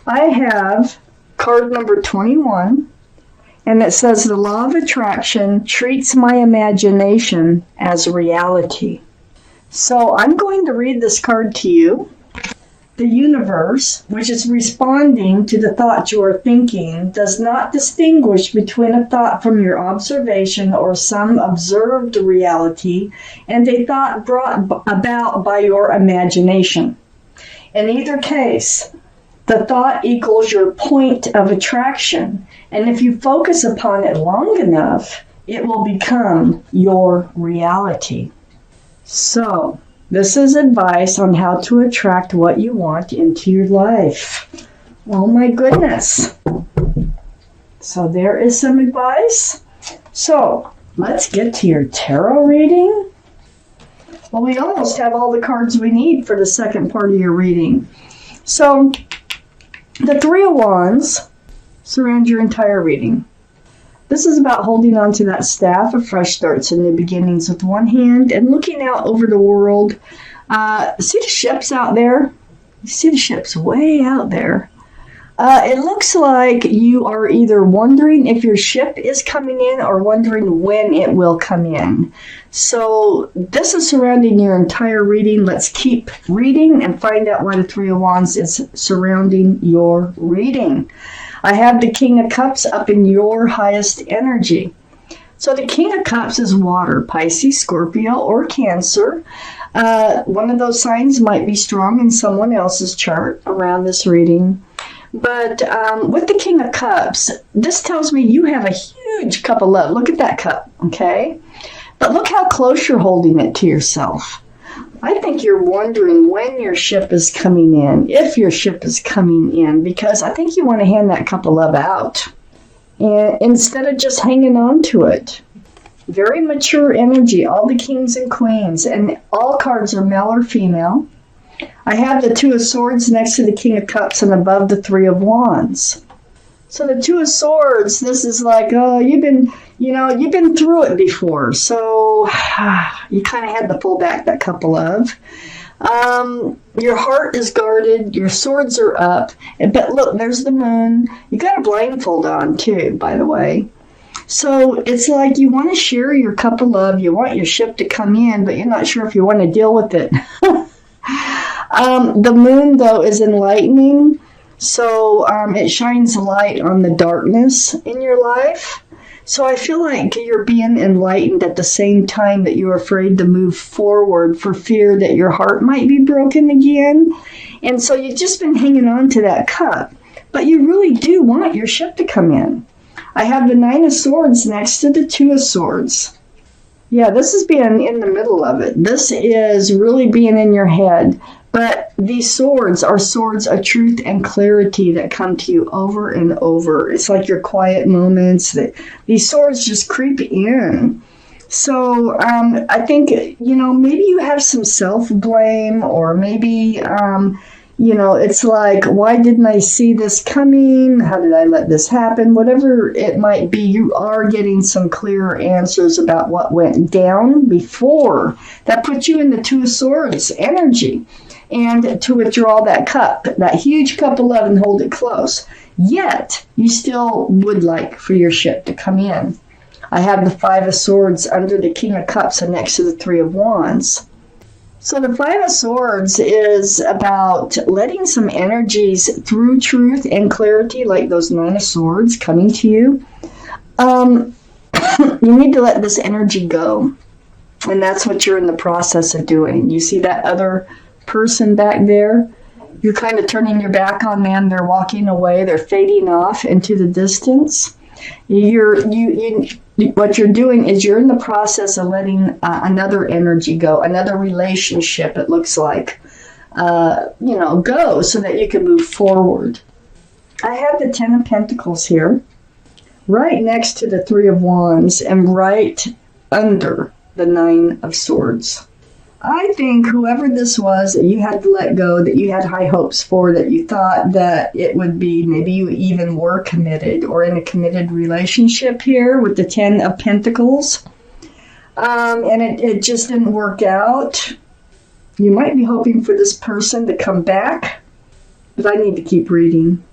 I have card number 21, and it says the law of attraction treats my imagination as reality. So I'm going to read this card to you. The universe, which is responding to the thought you are thinking, does not distinguish between a thought from your observation or some observed reality and a thought brought about by your imagination. In either case, the thought equals your point of attraction, and if you focus upon it long enough, it will become your reality. So, this is advice on how to attract what you want into your life. Oh my goodness. So there is some advice. So let's get to your tarot reading. Well, we almost have all the cards we need for the second part of your reading. So the Three of Wands surround your entire reading. This is about holding on to that staff of fresh starts and new beginnings with one hand and looking out over the world. See the ships out there? You see the ships way out there. It looks like you are either wondering if your ship is coming in or wondering when it will come in. So this is surrounding your entire reading. Let's keep reading and find out why the Three of Wands is surrounding your reading. I have the King of Cups up in your highest energy. So the King of Cups is water, Pisces, Scorpio, or Cancer. One of those signs might be strong in someone else's chart around this reading. But with the King of Cups, this tells me you have a huge cup of love. Look at that cup, okay? But look how close you're holding it to yourself. I think you're wondering when your ship is coming in, if your ship is coming in, because I think you want to hand that cup of love out and instead of just hanging on to it. Very mature energy, all the kings and queens, and all cards are male or female. I have the Two of Swords next to the King of Cups and above the Three of Wands. So the Two of Swords, this is like, oh, you've been through it before. So you kind of had to pull back that cup of love. Your heart is guarded. Your swords are up. But look, there's the moon. You got a blindfold on too, by the way. So it's like you want to share your cup of love. You want your ship to come in, but you're not sure if you want to deal with it. The moon, though, is enlightening. So it shines light on the darkness in your life. So I feel like you're being enlightened at the same time that you're afraid to move forward for fear that your heart might be broken again. And so you've just been hanging on to that cup. But you really do want your ship to come in. I have the Nine of Swords next to the Two of Swords. Yeah, this is being in the middle of it. This is really being in your head. But these swords are swords of truth and clarity that come to you over and over. It's like your quiet moments. These swords just creep in. So I think, maybe you have some self-blame, or maybe, it's like, why didn't I see this coming? How did I let this happen? Whatever it might be, you are getting some clearer answers about what went down before. That puts you in the Two of Swords energy. And to withdraw that cup, that huge cup of love, and hold it close. Yet, you still would like for your ship to come in. I have the Five of Swords under the King of Cups and next to the Three of Wands. So the Five of Swords is about letting some energies through truth and clarity, like those Nine of Swords coming to you. You need to let this energy go. And that's what you're in the process of doing. You see that other person back there? You're kind of turning your back on them. They're walking away. They're fading off into the distance. What you're doing is you're in the process of letting another energy go, another relationship, it looks like, go so that you can move forward. I have the Ten of Pentacles here, right next to the Three of Wands and right under the Nine of Swords. I think whoever this was that you had to let go, that you had high hopes for, that you thought that it would be, maybe you even were committed or in a committed relationship here with the Ten of Pentacles, and it just didn't work out. You might be hoping for this person to come back, but I need to keep reading.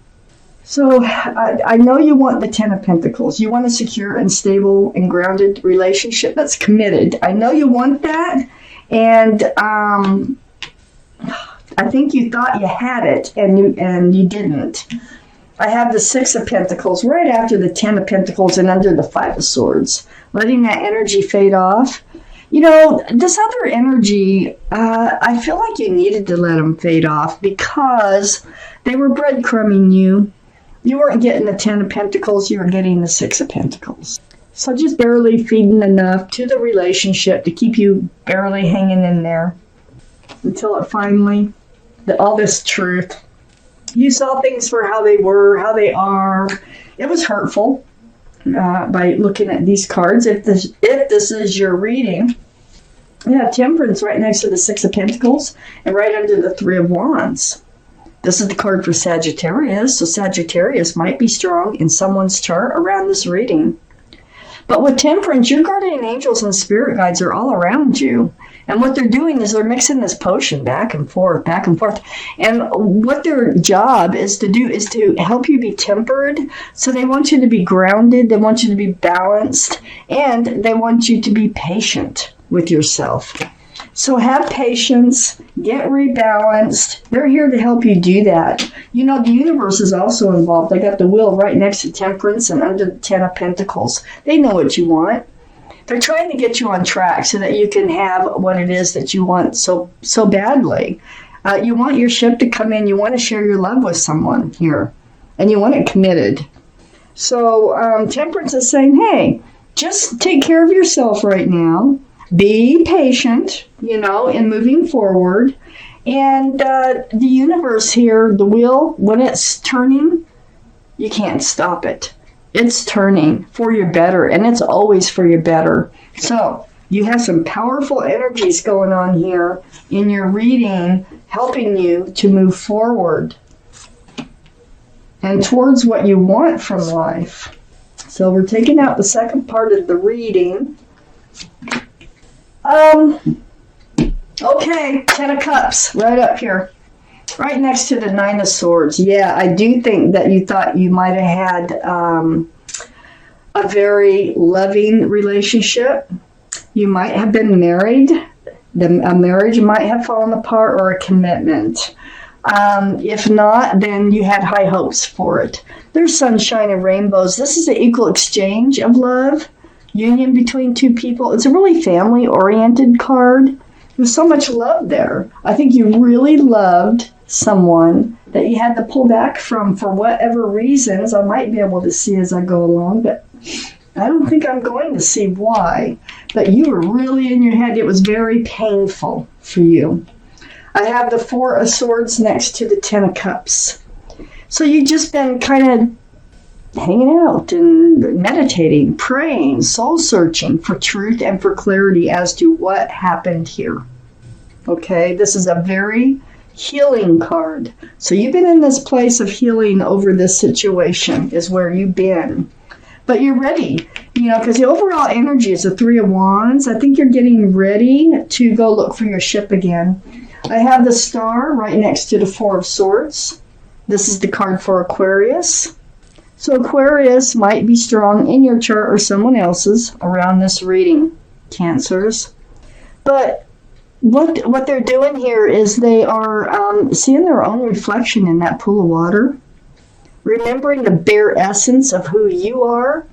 So I know you want the Ten of Pentacles. You want a secure and stable and grounded relationship that's committed. I know you want that. And I think you thought you had it and you didn't. I have the Six of Pentacles right after the Ten of Pentacles and under the Five of Swords. Letting that energy fade off. You know, this other energy, I feel like you needed to let them fade off because they were breadcrumbing you. You weren't getting the Ten of Pentacles, you were getting the Six of Pentacles. So just barely feeding enough to the relationship to keep you barely hanging in there until it finally, all this truth. You saw things for how they were, how they are. It was hurtful by looking at these cards. If this is your reading, you have Temperance right next to the Six of Pentacles and right under the Three of Wands. This is the card for Sagittarius, so Sagittarius might be strong in someone's chart around this reading. But with Temperance, your guardian angels and spirit guides are all around you. And what they're doing is they're mixing this potion back and forth, back and forth. And what their job is to do is to help you be tempered. So they want you to be grounded, they want you to be balanced, and they want you to be patient with yourself. So have patience, get rebalanced. They're here to help you do that. You know, the universe is also involved. I got the Wheel right next to Temperance and under the Ten of Pentacles. They know what you want. They're trying to get you on track so that you can have what it is that you want so badly. You want your ship to come in. You want to share your love with someone here. And you want it committed. So Temperance is saying, hey, just take care of yourself right now. Be patient, you know, in moving forward. And the universe here, the wheel, when it's turning, you can't stop it. It's turning for your better, and it's always for your better. So you have some powerful energies going on here in your reading, helping you to move forward and towards what you want from life. So we're taking out the second part of the reading. Okay, Ten of Cups, right up here. Right next to the Nine of Swords. Yeah, I do think that you thought you might have had a very loving relationship. You might have been married. A marriage might have fallen apart, or a commitment. If not, then you had high hopes for it. There's sunshine and rainbows. This is an equal exchange of love. Union between two people. It's a really family-oriented card. There's so much love there. I think you really loved someone that you had to pull back from for whatever reasons. I might be able to see as I go along, but I don't think I'm going to see why. But you were really in your head. It was very painful for you. I have the Four of Swords next to the Ten of Cups. So you've just been kind of hanging out and meditating, praying, soul searching for truth and for clarity as to what happened here. Okay, this is a very healing card. So you've been in this place of healing over this situation is where you've been. But you're ready, you know, because the overall energy is the Three of Wands. I think you're getting ready to go look for your ship again. I have the Star right next to the Four of Swords. This is the card for Aquarius. So Aquarius might be strong in your chart or someone else's around this reading, Cancers. But what they're doing here is they are seeing their own reflection in that pool of water, remembering the bare essence of who you are,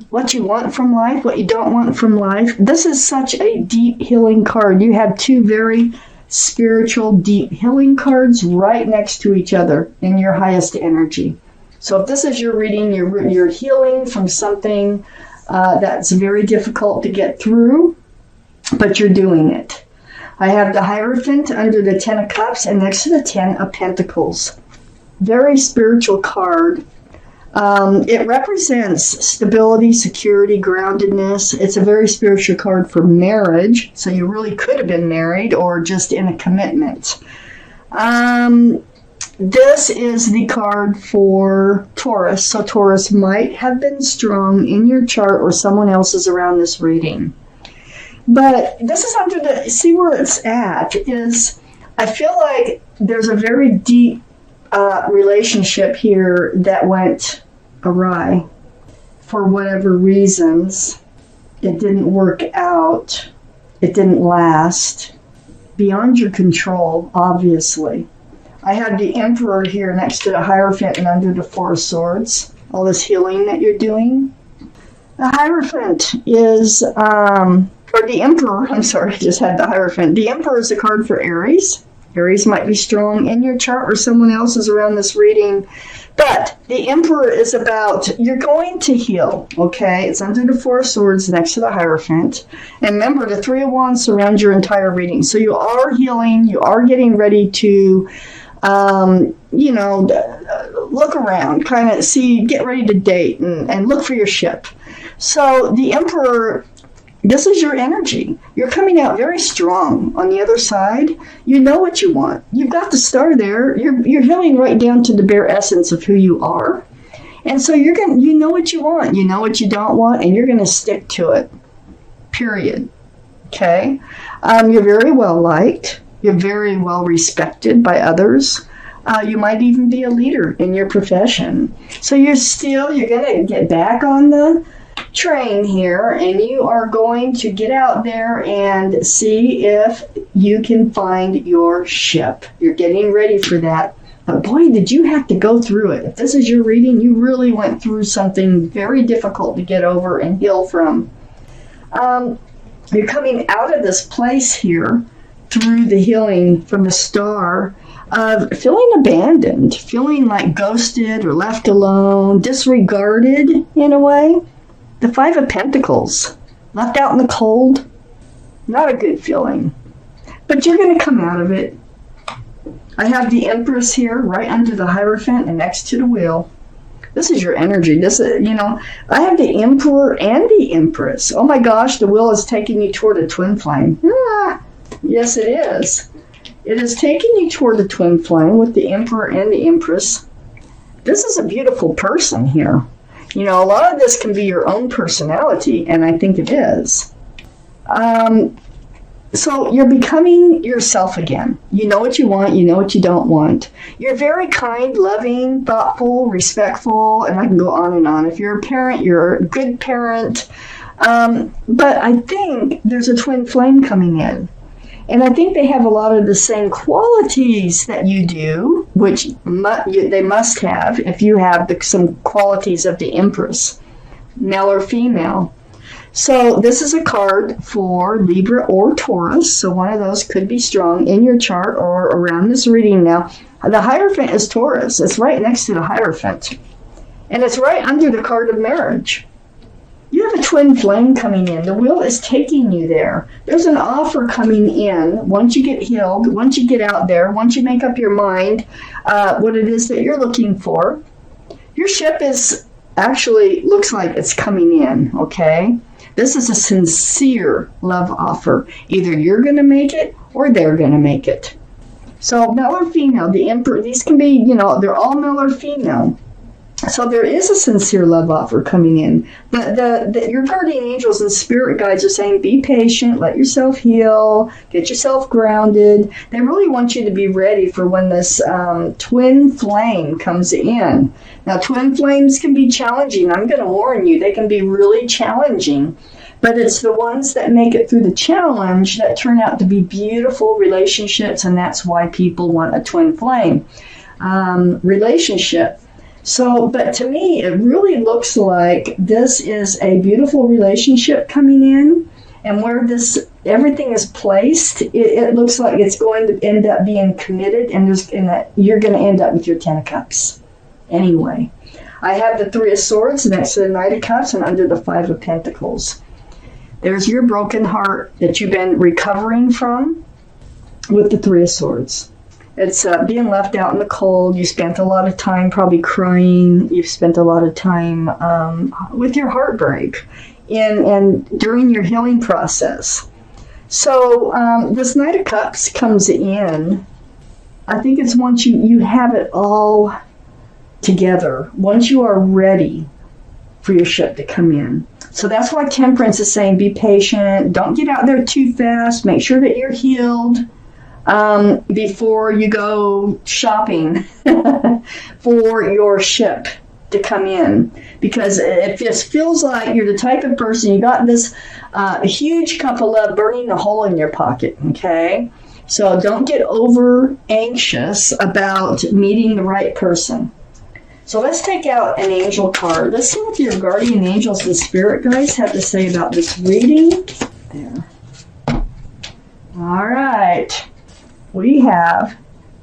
what you want from life, what you don't want from life. This is such a deep healing card. You have two very spiritual, deep healing cards right next to each other in your highest energy. So if this is your reading, you're healing from something that's very difficult to get through, but you're doing it. I have the Hierophant under the Ten of Cups and next to the Ten of Pentacles. Very spiritual card. It represents stability, security, groundedness. It's a very spiritual card for marriage, so you really could have been married or just in a commitment. This is the card for Taurus, so Taurus might have been strong in your chart or someone else's around this reading. But this is under the, see where it's at, is I feel like there's a very deep relationship here that went awry for whatever reasons. It didn't work out. It didn't last. Beyond your control, obviously. I had the Emperor here next to the Hierophant and under the Four of Swords. All this healing that you're doing. The Hierophant is, or the Emperor, I'm sorry, I just had the Hierophant. The Emperor is a card for Aries. Aries might be strong in your chart or someone else's around this reading. But the Emperor is about, you're going to heal, okay? It's under the Four of Swords next to the Hierophant. And remember, the Three of Wands surrounds your entire reading. So you are healing. You are getting ready to, look around, kind of see, get ready to date and look for your ship. So the Emperor, this is your energy. You're coming out very strong on the other side. You know what you want. You've got the star there. You're healing right down to the bare essence of who you are. And so you know what you want. You know what you don't want, and you're going to stick to it. Period. Okay? You're very well liked. You're very well respected by others. You might even be a leader in your profession. So you're going to get back on the train here, and you are going to get out there and see if you can find your ship. You're getting ready for that. But boy, did you have to go through it. If this is your reading, you really went through something very difficult to get over and heal from. You're coming out of this place here through the healing from the star of feeling abandoned, feeling like ghosted or left alone, disregarded in a way. The Five of Pentacles, left out in the cold, not a good feeling. But you're going to come out of it. I have the Empress here, right under the Hierophant and next to the Wheel. This is your energy. This is, I have the Emperor and the Empress. Oh my gosh, the Wheel is taking you toward a twin flame. Yes, it is. It is taking you toward the twin flame with the Emperor and the Empress. This is a beautiful person here. A lot of this can be your own personality, and I think it is. So you're becoming yourself again. You know what you want, you know what you don't want. You're very kind, loving, thoughtful, respectful, and I can go on and on. If you're a parent, you're a good parent. But I think there's a twin flame coming in. And I think they have a lot of the same qualities that you do, which they must have if you have some qualities of the Empress, male or female. So this is a card for Libra or Taurus. So one of those could be strong in your chart or around this reading now. The Hierophant is Taurus. It's right next to the Hierophant. And it's right under the card of marriage. You have a twin flame coming in. The Wheel is taking you there. There's an offer coming in once you get healed, once you get out there, once you make up your mind what it is that you're looking for. Your ship looks like it's coming in, okay? This is a sincere love offer. Either you're going to make it or they're going to make it. So male or female, the Emperor, these can be, they're all male or female. So there is a sincere love offer coming in. Your guardian angels and spirit guides are saying, be patient, let yourself heal, get yourself grounded. They really want you to be ready for when this twin flame comes in. Now, twin flames can be challenging. I'm going to warn you, they can be really challenging. But it's the ones that make it through the challenge that turn out to be beautiful relationships, and that's why people want a twin flame relationship. So, but to me, it really looks like this is a beautiful relationship coming in, and where everything is placed, it looks like it's going to end up being committed, and you're going to end up with your Ten of Cups. Anyway, I have the Three of Swords next to the Knight of Cups and under the Five of Pentacles. There's your broken heart that you've been recovering from with the Three of Swords. It's being left out in the cold. You spent a lot of time probably crying. You've spent a lot of time with your heartbreak and during your healing process. So this Knight of Cups comes in. I think it's once you have it all together, once you are ready for your ship to come in. So that's why Temperance is saying be patient. Don't get out there too fast. Make sure that you're healed. before you go shopping for your ship to come in. Because it just feels like you're the type of person, you got this huge cup of love burning a hole in your pocket, okay? So don't get over anxious about meeting the right person. So let's take out an angel card. Let's see what your guardian angels and spirit guides have to say about this reading. There. All right. We have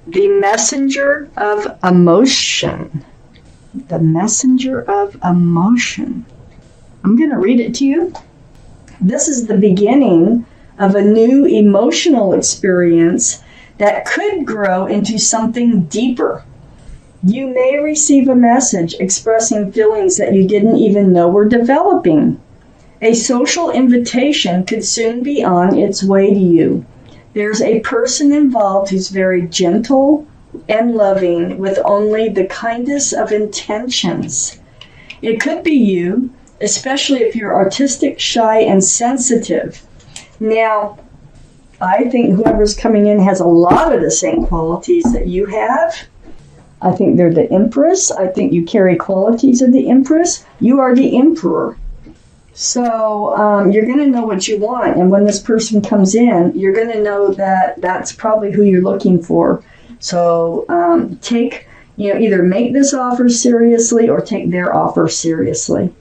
the messenger of emotion. The messenger of emotion. I'm going to read it to you. This is the beginning of a new emotional experience that could grow into something deeper. You may receive a message expressing feelings that you didn't even know were developing. A social invitation could soon be on its way to you. There's a person involved who's very gentle and loving with only the kindest of intentions. It could be you, especially if you're artistic, shy, and sensitive. Now, I think whoever's coming in has a lot of the same qualities that you have. I think they're the Empress. I think you carry qualities of the Empress. You are the Emperor. So you're going to know what you want. And when this person comes in, you're going to know that that's probably who you're looking for. So either make this offer seriously or take their offer seriously.